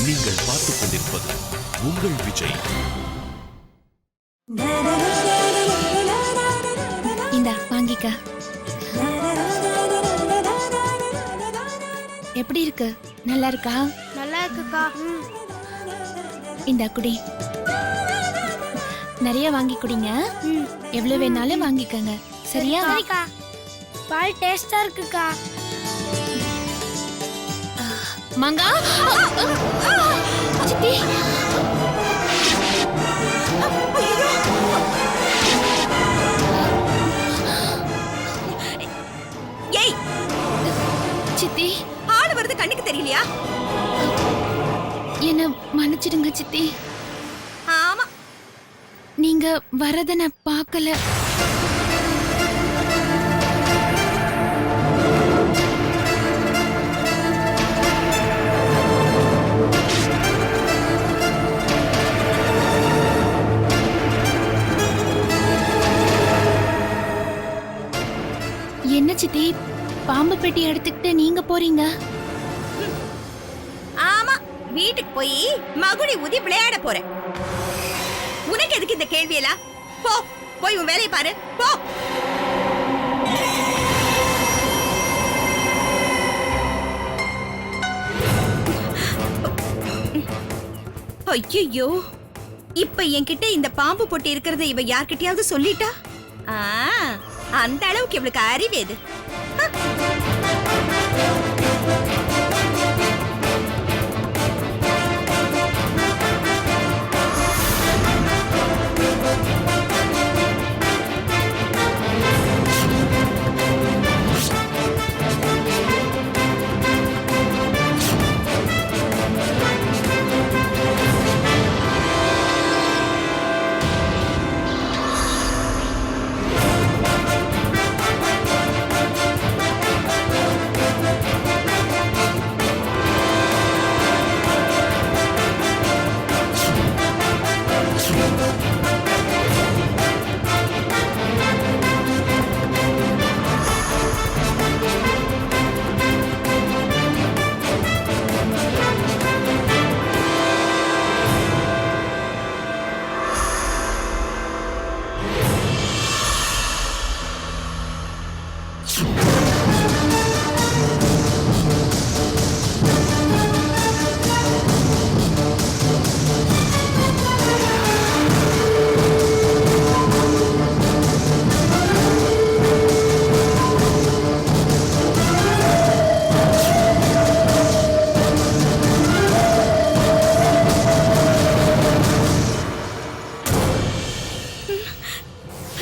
நீங்கள் பார்த்துக் கொண்டிருப்பது உங்கள் விஜய். இந்தா வாங்கிக்க. எப்படி இருக்கு? நல்லா இருக்கா? நல்லா இருக்குக்கா. இந்தா குடி. நிறைய வாங்கி குடிங்க. எவ்வளவு வேணாலும் வாங்கிக்கங்க. சரியா? சரிக்கா. பால் டேஸ்டா இருக்குக்கா. மங்கா சித்தி. ஏய் சித்தி, ஆளு வருது கண்ணுக்கு தெரியலையா? என்ன மன்னிச்சிடுங்க சித்தி. ஆமா, நீங்க வரத நான் பார்க்கல. என்ன சித்தி, பாம்பு பெட்டி எடுத்துக்கிட்டு நீங்க போறீங்க? ஆமா, வீட்டுக்கு போய் மகுடி ஊதி விளையாட போறேன். உனக்கு எதுக்கு இந்த கேள்வியெல்லாம்? போ, போய் உன் வேலையை பாரு, போ. ஐயோ, இப்ப என்கிட்ட இந்த பாம்பு பொட்டி இருக்கிறத இவ யார்கிட்டயாவது சொல்லிட்டா? அந்த அளவுக்கு இவளுக்கு அறிவேது.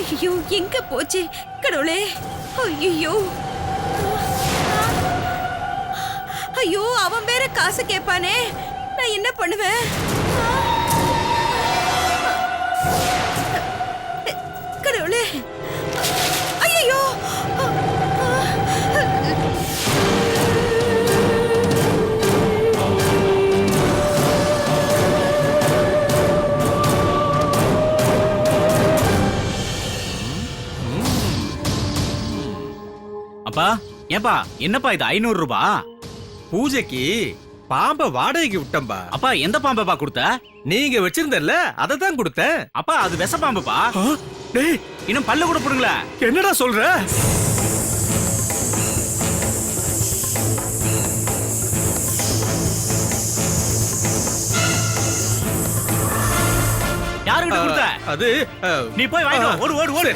ஐயோ, எங்க போச்சு கடவுளே? ஐயோ ஐயோ, அவன் வேற காசு கேட்பானே, நான் என்ன பண்ணுவேன்? கடவுளே, ஐயோ. அப்பா, ஏப்பா, என்னப்பா இது 500 ரூபாய்? பூஜைக்கு பாம்ப வாடகைக்கு விட்டம்பா. அப்பா, எந்த பாம்பப்பா கொடுத்த? நீங்க வச்சிருந்தல்ல, அதை தான் கொடுத்தேன். அப்பா, அது விஷ பாம்புப்பா. டேய், இன்னும் பல்ல கூட போடுங்களே. என்னடா சொல்ற? யாருக்கிட்ட கொடுத்த? அது நீ போய் வாங்கிட்டு வா. ஓடு ஓடு ஓடு.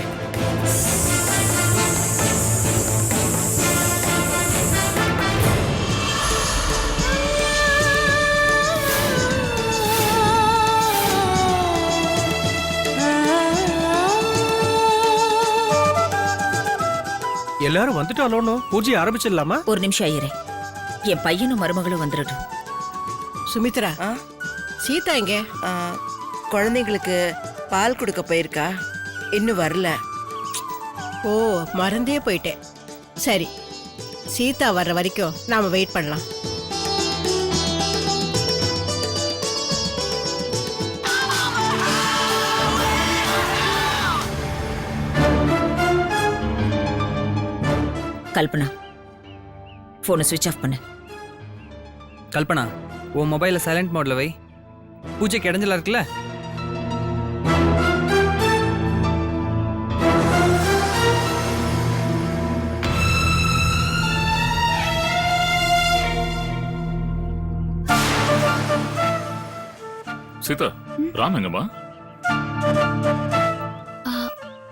எல்லாரும் வந்துட்டாலோன்னு பூஜை ஆரம்பிச்சிடலாமா? ஒரு நிமிஷம் ஐயரே, என் பையனும் மருமகளும் வந்துடட்டும். சுமித்ரா, சீதா எங்க? குழந்தைங்களுக்கு பால் கொடுக்க போயிருக்கா, இன்னும் வரல. ஓ, மறந்தே போயிட்டேன். சரி, சீதா வர்ற வரைக்கும் நாம வெயிட் பண்ணலாம். கல்பனா, போனை சுவிட்ச் ஆஃப் பண்ணு. கல்பனா, உன் மொபைலை சைலண்ட் மோட்ல வை. பூஜைக்கு இடைஞ்சலா இருக்குல்ல? சீதா, ராம் எங்கம்மா? ஆ,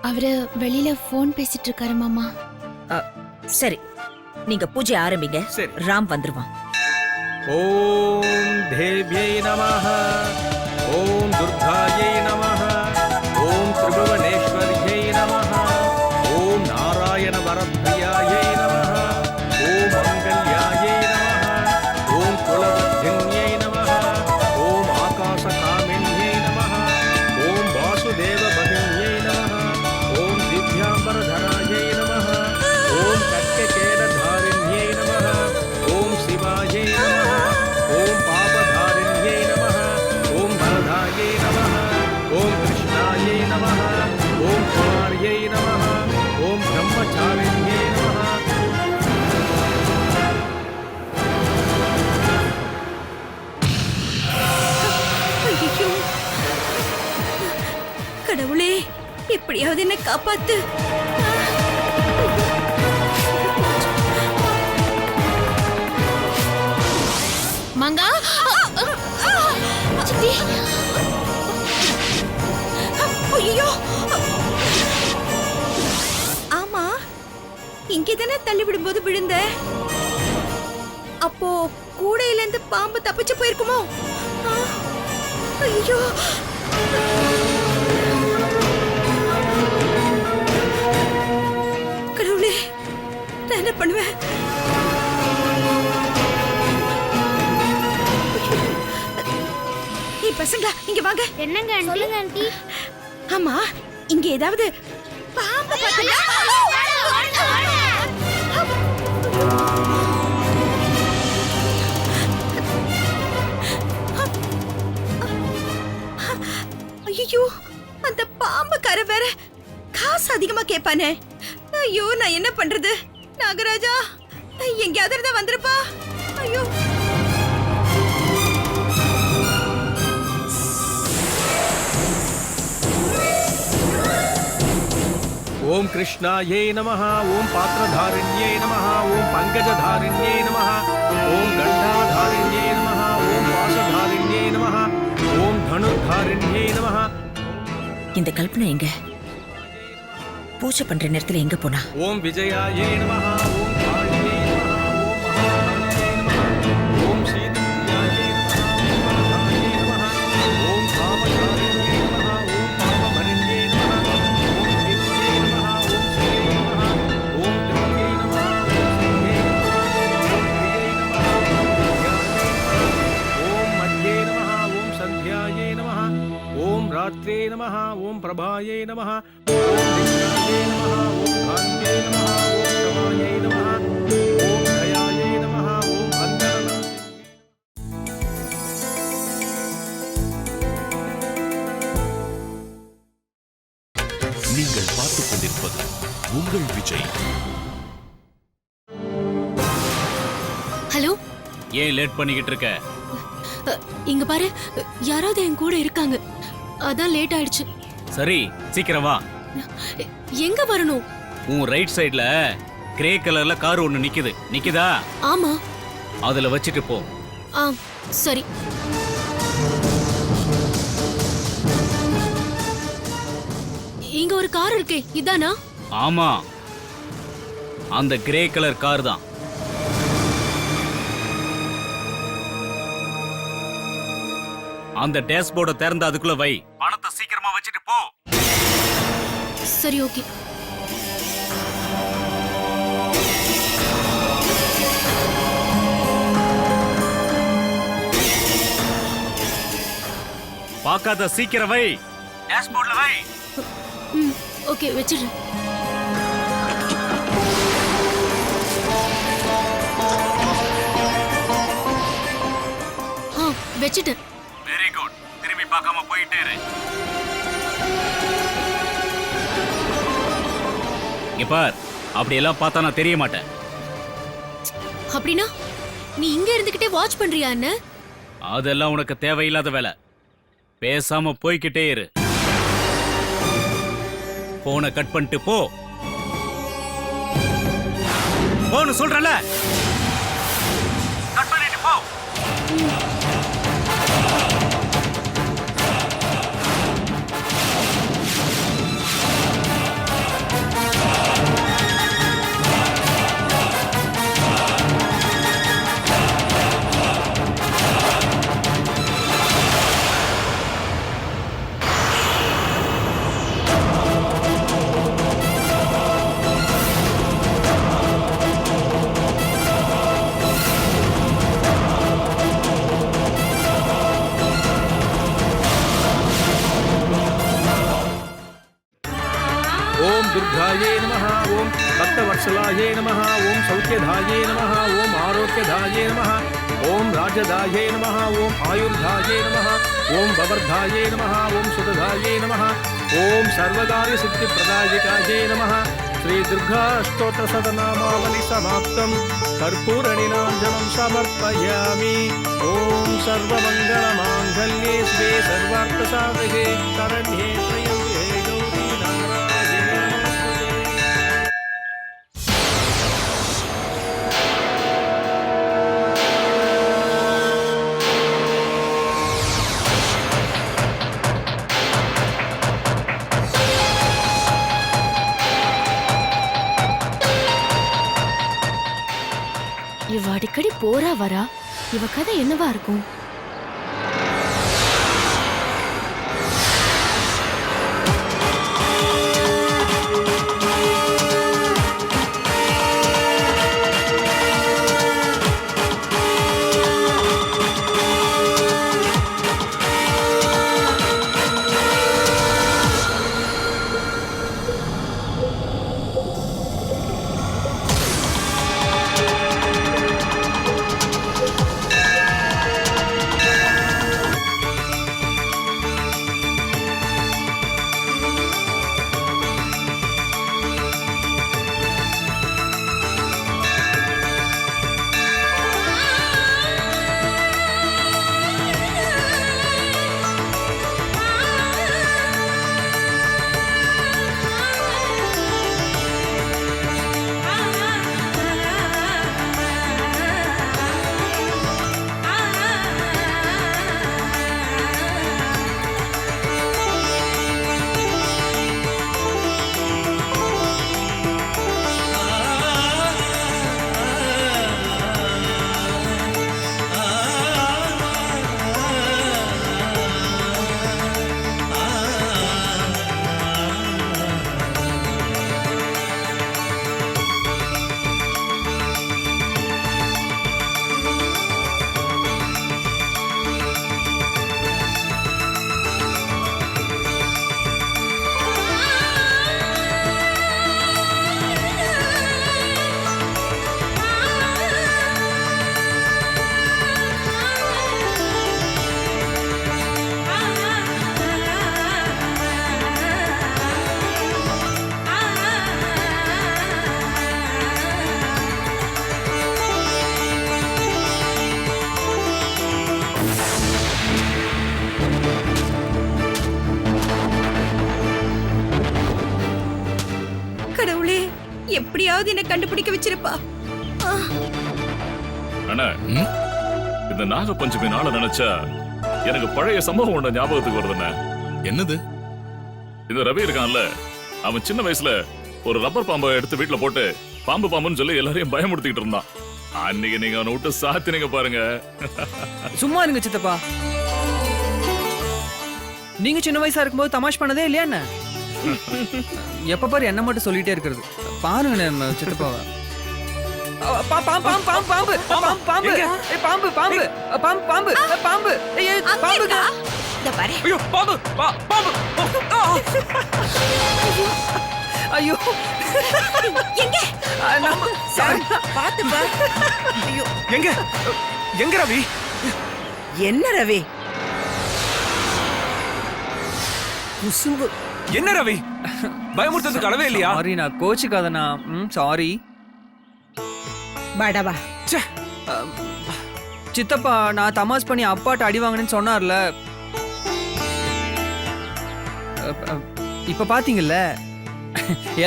அவரு வெளியில ஃபோன் பேசிட்டு இருக்காரு மாமா. சரி, நீங்க பூஜை ஆரம்பிங்க. சரி. ராம் வந்துருவான். ஓம் தேவ்யை நமः, ஓம் துர்காயை நமः, ஓம் திரிபுவனேஸ்வரியை நமः, ஓம் நாராயண வரப்பிரியாயை நமः, ஓம் மங்கல்யாயை நமः, ஓம் குலவர்தின்யை நமः, ஓம் ஆகாசகாமின்யை நமः, ஓம் வாசுதேவ பகின்யை நமः, ஓம் திவ்யாம்பரதராயை நமः, ஓம் கட்ககேடதாரிண்யை நமः, ஓம் சிவாயை நமः, ஓம் பாபதாரிண்யை நமः, ஓம் வரதாயை நமः, ஓம் கிருஷ்ணாயை நமः, ஓம் குமாரியை நமः, ஓம் பிரம்மச்சாரிண்யை நமः. ஐயோ, கடவுளே, எப்படியாவது என்ன காப்பாத்து. மங்கா சித்தி, ஐயோ, ஆமா, இங்கதானே தள்ளி விடும்போது விழுந்த. அப்போ கூடையில இருந்து பாம்பு தப்பிச்சு போயிருக்குமோ? ஐயோ, கடவுளே, நான் என்ன பண்ணுவேன்? ஏய் பசங்களா, இங்க வாங்க. என்னங்க சொல்லுங்க ஆண்டி. ஆமா, இங்க ஏதாவது பாம்பு பார்த்தீங்களா? ஐயோ, அந்த பாம்பு கரை வேற காசு அதிகமா கேட்பானே. ஐயோ, நான் என்ன பண்றது? நாகராஜா, எங்கேயாவது இருந்தா வந்துருப்பா. ஐயோ, ஓம் கிருஷ்ணாயை நமः, ஓம் பாத்திரதாரிண்யை நமः, ஓம் பங்கஜதாரிண்யை நமः, ஓம் கண்டாதாரிண்யை நமः, ஓம் வாசுதாரிண்யை நமः, ஓம் தனுர்தாரிண்யை நமः. இந்த கல்பனை எங்க? பூஜை பண்ற நேரத்துல எங்க போனா? ஓம் விஜயாயை நமः, ஓம் காளியை நமः, ஓம் மகாகாளியை நமः, ஓம் ஸ்ரீதிவ்யாயை நமः, ஓம் மாதாயை நமः, ஓம் காமசாலினியை நமः, ஓம் பாவபரிண்யை நமः, ஓம் வித்யை நமः, ஓம் ஸ்ரீயை நமः, ஓம் திரியை நமः, ஓம் சிங்கே நமः, ஓம் பிரியை நமः, ஓம் வித்யாயை நமः, ஓம் மத்யே நமः, ஓம் சந்தியாயை நமः, ஓம் ராத்ரே நமः, ஓம் பிரபாயை நமः, ஓம் வித்யாயை நமः, ஓம் காந்தியை நமः, ஓம் க்ஷமாயை நமः, ஓம் தயாயை நமः, ஓம் அந்தரநாசினியை. நீங்கள் பார்த்துக் கொண்டிருப்பது உங்கள் விஜய். ஹலோ, ஏன் லேட் பண்ணிக்கிட்டு இருக்க? இங்க பாரு, யாராவது என் கூட இருக்காங்க, அதான் லேட் ஆயிடுச்சு. சரி, சீக்கிரம் வா. எங்க வரணும்? உன் ரைட் சைடுல கிரே கலர்ல கார் ஒண்ணு நிக்குதா? ஆமா. அதுல வச்சுட்டு போ. ஆ, சரி. இங்க ஒரு கார் இருக்கே, இதானா? ஆமா, அந்த கிரே கலர் கார் தான். அந்த டேஷ்போர்ட திறந்து அதுக்குள்ள வை. பணத்தை சீக்கிரமா வச்சுட்டு போ. சரி, ஓகே. பார்க்காத, சீக்கிரம் வை. டேஷ்போர்ட்ல வை. ம், ஓகே, வச்சிடுறேன். ஆ, வச்சிட்டேன். Very good. திரும்பி பார்க்காம போயிட்டே இரு. இங்க பார், அப்படியெல்லாம் பார்த்தா நான் தெரிய மாட்டேன். அப்படின்னா நீ இங்க இருந்துகிட்டே வாட்ச் பண்றியா? என்ன அதெல்லாம் உனக்கு தேவையில்லாத வேலை. பேசாம போய்கிட்டே இரு. போனை கட் பண்ணிட்டு போ. போன்னு சொல்றல. கட் பண்ணிட்டு போ. ओम दुर्गाये नमः, ओम भक्तवत्सलाये नमः, ओम सौख्यधाये नमः, ओम आरोग्यधाये नमः, ओम राजधाये नमः, ओम आयुर्धाये नमः, ओम भवर्धाये नमः, ओम सुतधाये नमः, ओम सर्वकार्यसिद्धिप्रदायकाये नमः। श्री दुर्गा अष्टोत्तर शतनामावली समाप्तं कर्पूरनीराञ्जनं समर्पयामि। ओम सर्वमङ्गलमाङ्गल्ये शिवे सर्वार्थसाधके शरण्ये त्र्यम्बके गौरी नारायणे नमोस्तुते। இவ அடிக்கடி போறா வரா. இவ கதை என்னவா இருக்கும்? கடவுளே, எப்படியாவது என்ன கண்டுபிடிக்க வச்சிருப்பா. அண்ணா, இந்த நாக பஞ்சமி நாளை நினைச்சா எனக்கு பழைய சம்பவம் ஒண்ணு ஞாபகத்துக்கு வருதுண்ணே. என்னது? இந்த ரவி இருக்கான்ல, அவன் சின்ன வயசுல ஒரு ரப்பர் பாம்பை எடுத்து வீட்டுல போட்டு பாம்பு பாம்புன்னு சொல்லி எல்லாரையும் பயமுறுத்திக்கிட்டு இருந்தான். அன்னைக்கு நீங்க அவனை விட்டு சாத்தினீங்க பாருங்க. சும்மா இருங்க சித்தப்பா. நீங்க சின்ன வயசா இருக்கும்போது தமாஷ் பண்ணதே இல்லையா என்ன? எப்ப பாரு என்ன மட்டும் சொல்லிட்டே இருக்கிறது. பாருங்க நம்ம சித்தப்பாவை. பாம்பு பாம்பு பாம்பு பாம்பு பாம்பு பாம்பு பாம்பு பாம்பு பாம்பு பாம்பு பாம்புங்க. இந்த பாரு. ஐயோ பாம்பு பாம்பு. ஐயோ எங்க? பாத்து பா. ஐயோ எங்க எங்க ரவி? என்ன ரவி? குசும்பு. என்ன ரவி? பயமுறுத்ததுக்கு அளவே இல்லையா? சாரி, நான் கோச்சுக்காதனா. சாரி. படவா. சித்தப்பா நான் தமாஷ் பண்ணி அப்பாட்ட அடி வாங்கினேன்னு சொன்னார்ல. இப்ப பாத்தீங்கல்ல,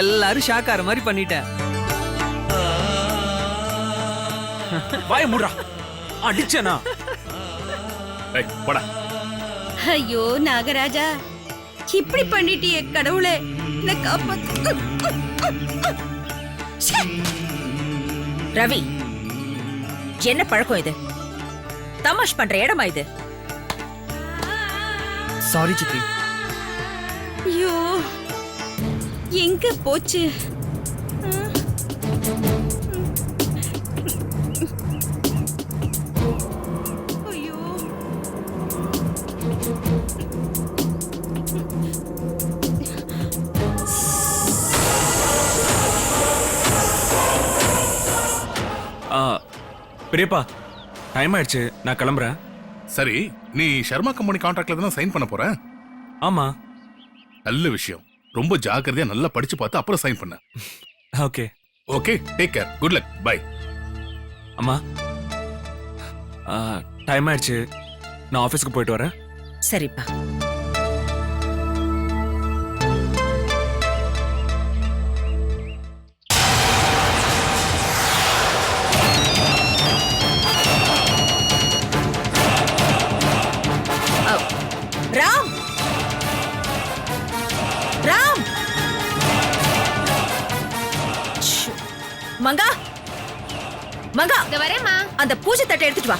எல்லாரும் ஷாக் ஆற மாதிரி பண்ணிட்டேன். வாய மூடுறா. அடிச்சனா? ஏய், போடா. ஐயோ நாகராஜா, இப்படி பண்ணிட்டியே கடவுளே, என்ன காப்பாத்து. ச்சே. ரவி, என்ன பழக்கம் இது? தமாஷ் பண்ற இடமா இது? சாரி சித்தி. ஐயோ எங்க போச்சு? ஐயோ பெரியப்பா, டைம் ஆயிடுச்சு, நான் கிளம்புறேன். சரி, நீ சர்மா கம்பெனி கான்ட்ராக்ட்ல தானே சைன் பண்ண போற? ஆமா. நல்ல விஷயம். ரொம்ப ஜாக்கிரதையா நல்லா படிச்சு பார்த்து அப்புறம் சைன் பண்ண. Okay. Okay, take care. Good luck. Bye. அம்மா, டைம் ஆயிடுச்சு, நான் ஆஃபீஸ்க்கு போயிட்டு வரேன். சரிப்பா. ராம், ராம், மங்கா, மங்கா, இந்த வரேம்மா. அந்த பூஜை தட்டை எடுத்துட்டு வா.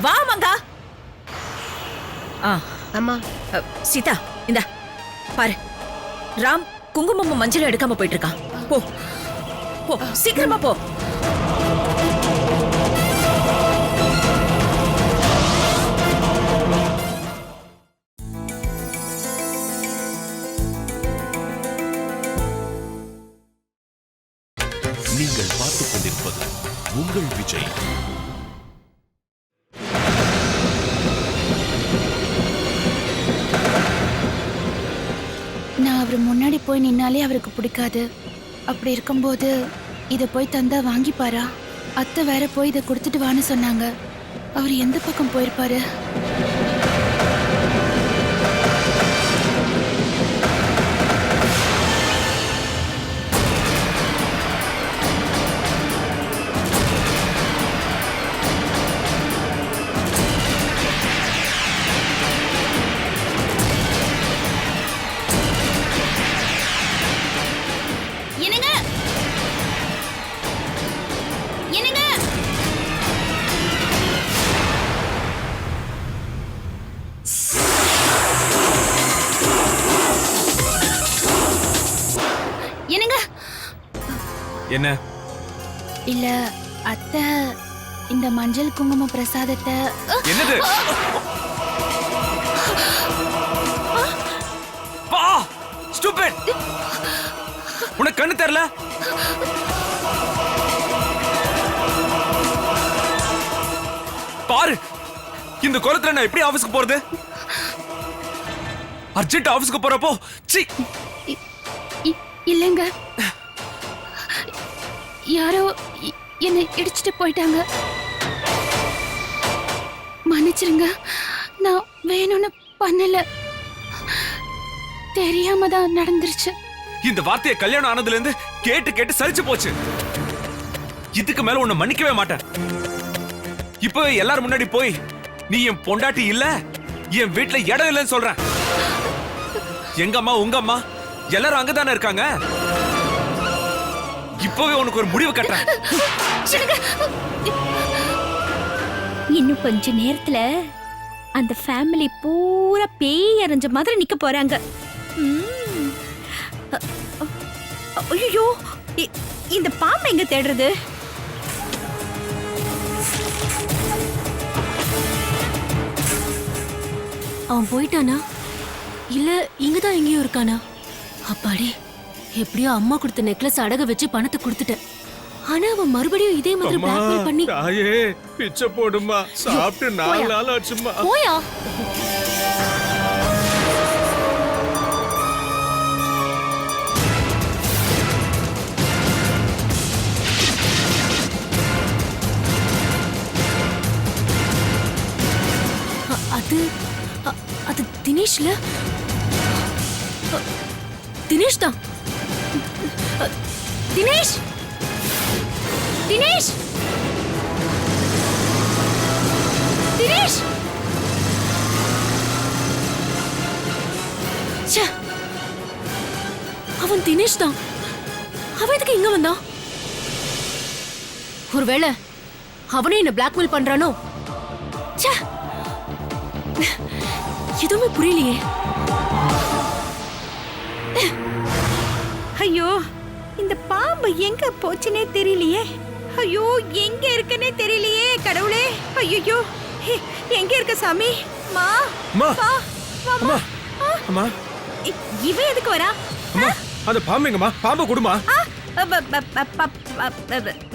வா மங்கா. அம்மா, சீதா, இந்த பாரு, ராம் குங்குமமும் மஞ்சளும் எடுக்காம போயிட்டு இருக்கான். போ போ, சீக்கிரமா போ. நீங்கள் பார்த்துக் கொண்டிருப்பது உங்கள் விஜய். நான் அவர் முன்னாடி போய் நின்னாலே அவருக்கு பிடிக்காது. அப்படி இருக்கும்போது இதை போய் தந்தா வாங்கிப்பாரா? அத்தை வேற போய் இதை கொடுத்துட்டு வான்னு சொன்னாங்க. அவர் எந்த பக்கம் போயிருப்பாரு? என்னங்க, என்னங்க, என்னங்க. என்ன? இல்ல அத்தை, இந்த மஞ்சள் குங்கும பிரசாதத்தை. என்னது? பா, ஸ்டூபிட். உனக்கு கண்ணு தெரியல? பாரு, இந்த கோலத்துல நான் எப்படி ஆபீஸ்க்கு போறது? அர்ஜென்ட் ஆபீஸ்க்கு போறப்போ சீ. இல்லங்க, யாரோ என்னை இடிச்சிட்டு போயிட்டாங்க. மன்னிச்சிருங்க, நான் வேணும்னு பண்ணல, தெரியாம தான் நடந்துருச்சு. இந்த வார்த்தையை கல்யாணம் ஆனதுல இருந்து கேட்டு கேட்டு சலிச்சு போச்சு. இதுக்கு மேல உன்னை மன்னிக்கவே மாட்டேன். இப்பவே எல்லாரும் முன்னாடி போய் நீ என் பொண்டாட்டி இல்ல, என் வீட்டுல இடம் இல்லைன்னு சொல்றேன். எங்க அம்மா உங்க அம்மா எல்லாரும் அங்கதானே இருக்காங்க. இப்பவே உனக்கு ஒரு முடிவு கட்டுறேன். இன்னும் கொஞ்ச நேரத்துல அந்த ஃபேமிலி பூரா பேய் அரைஞ்ச மாதிரி நிக்க போறாங்க. ஐயோ, இந்த பாம்பை எங்க தேடுறது? அவன் போயிட்டானா இல்ல இங்கதான் எங்கேயோ இருக்கானா? அப்பாடி, எப்படியோ அம்மா கொடுத்த நெக்லஸ் அடக வச்சு பணத்தை கொடுத்துட்டேன். ஆனா அவன் மறுபடியும் இதே மாதிரி பிளாக்மெயில் பண்ணி. தாயே, பிச்சை போடுமா. சாப்பிட்டு 4 நாள் ஆச்சுமா. போயா. அது அது தினேஷ்ல தினேஷ் தான். தினேஷ் தினேஷ் தினேஷ் ச்சே, அவன் தினேஷ் தான். அவன் எதுக்கு இங்க வந்தான்? ஒருவேளை அவனே என்ன பிளாக்மெயில் பண்றானோ? ச்சே, எதுவுமே புரியலையே. ஐயோ இந்த பாம்பு எங்க போச்சுனே தெரியலையே. ஐயோ எங்க இருக்குன்னே தெரியலையே கடவுளே. ஐயோ எங்க இருக்க சாமி? மா அம்மா வா, வா, அம்மா ஆ, அம்மா இவ எதுக்கு வரா? அம்மா அந்த பாம்பு எங்கம்மா? பாம்பை கொடுமா. ஆ,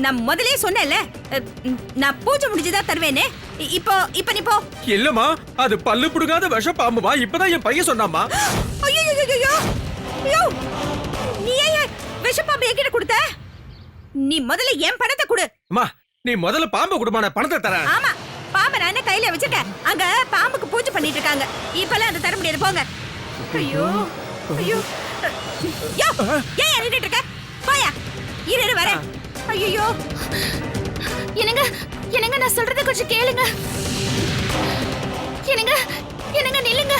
நான் முதல்லயே சொன்னேன்ல, நான் பூஜை முடிஞ்சுதான் தருவேன்னு. இப்போ இப்போ நீ போ. இல்லம்மா அது பல்லு புடுங்காத விஷ பாம்புமா. இப்பதான் என் பையன் சொன்னாமா. ஐயோ ஐயோ ஐயோ, நீ ஏன் விஷப்பாம்பு என்கிட்ட கொடுத்த? நீ முதல்ல என் பணத்தை கொடு. அம்மா நீ முதல்ல பாம்பை கொடுமா, நான் பணத்தை தரேன். ஆமா, பாம்பை நான் என்ன கையில வச்சிருக்கேன். அங்க பாம்புக்கு பூஜை பண்ணிட்டு இருக்காங்க. இப்பெல்லாம் அந்த தர முடியாது, போங்க. ஐயோ ஐயோ யோ, ஏன் அழுதுட்டு இருக்க? போயா, இரு வரேன். ஐயோ என்னங்க என்னங்க, நான் சொல்றத கொஞ்சம் கேளுங்க. என்னங்க என்னங்க நில்லுங்க.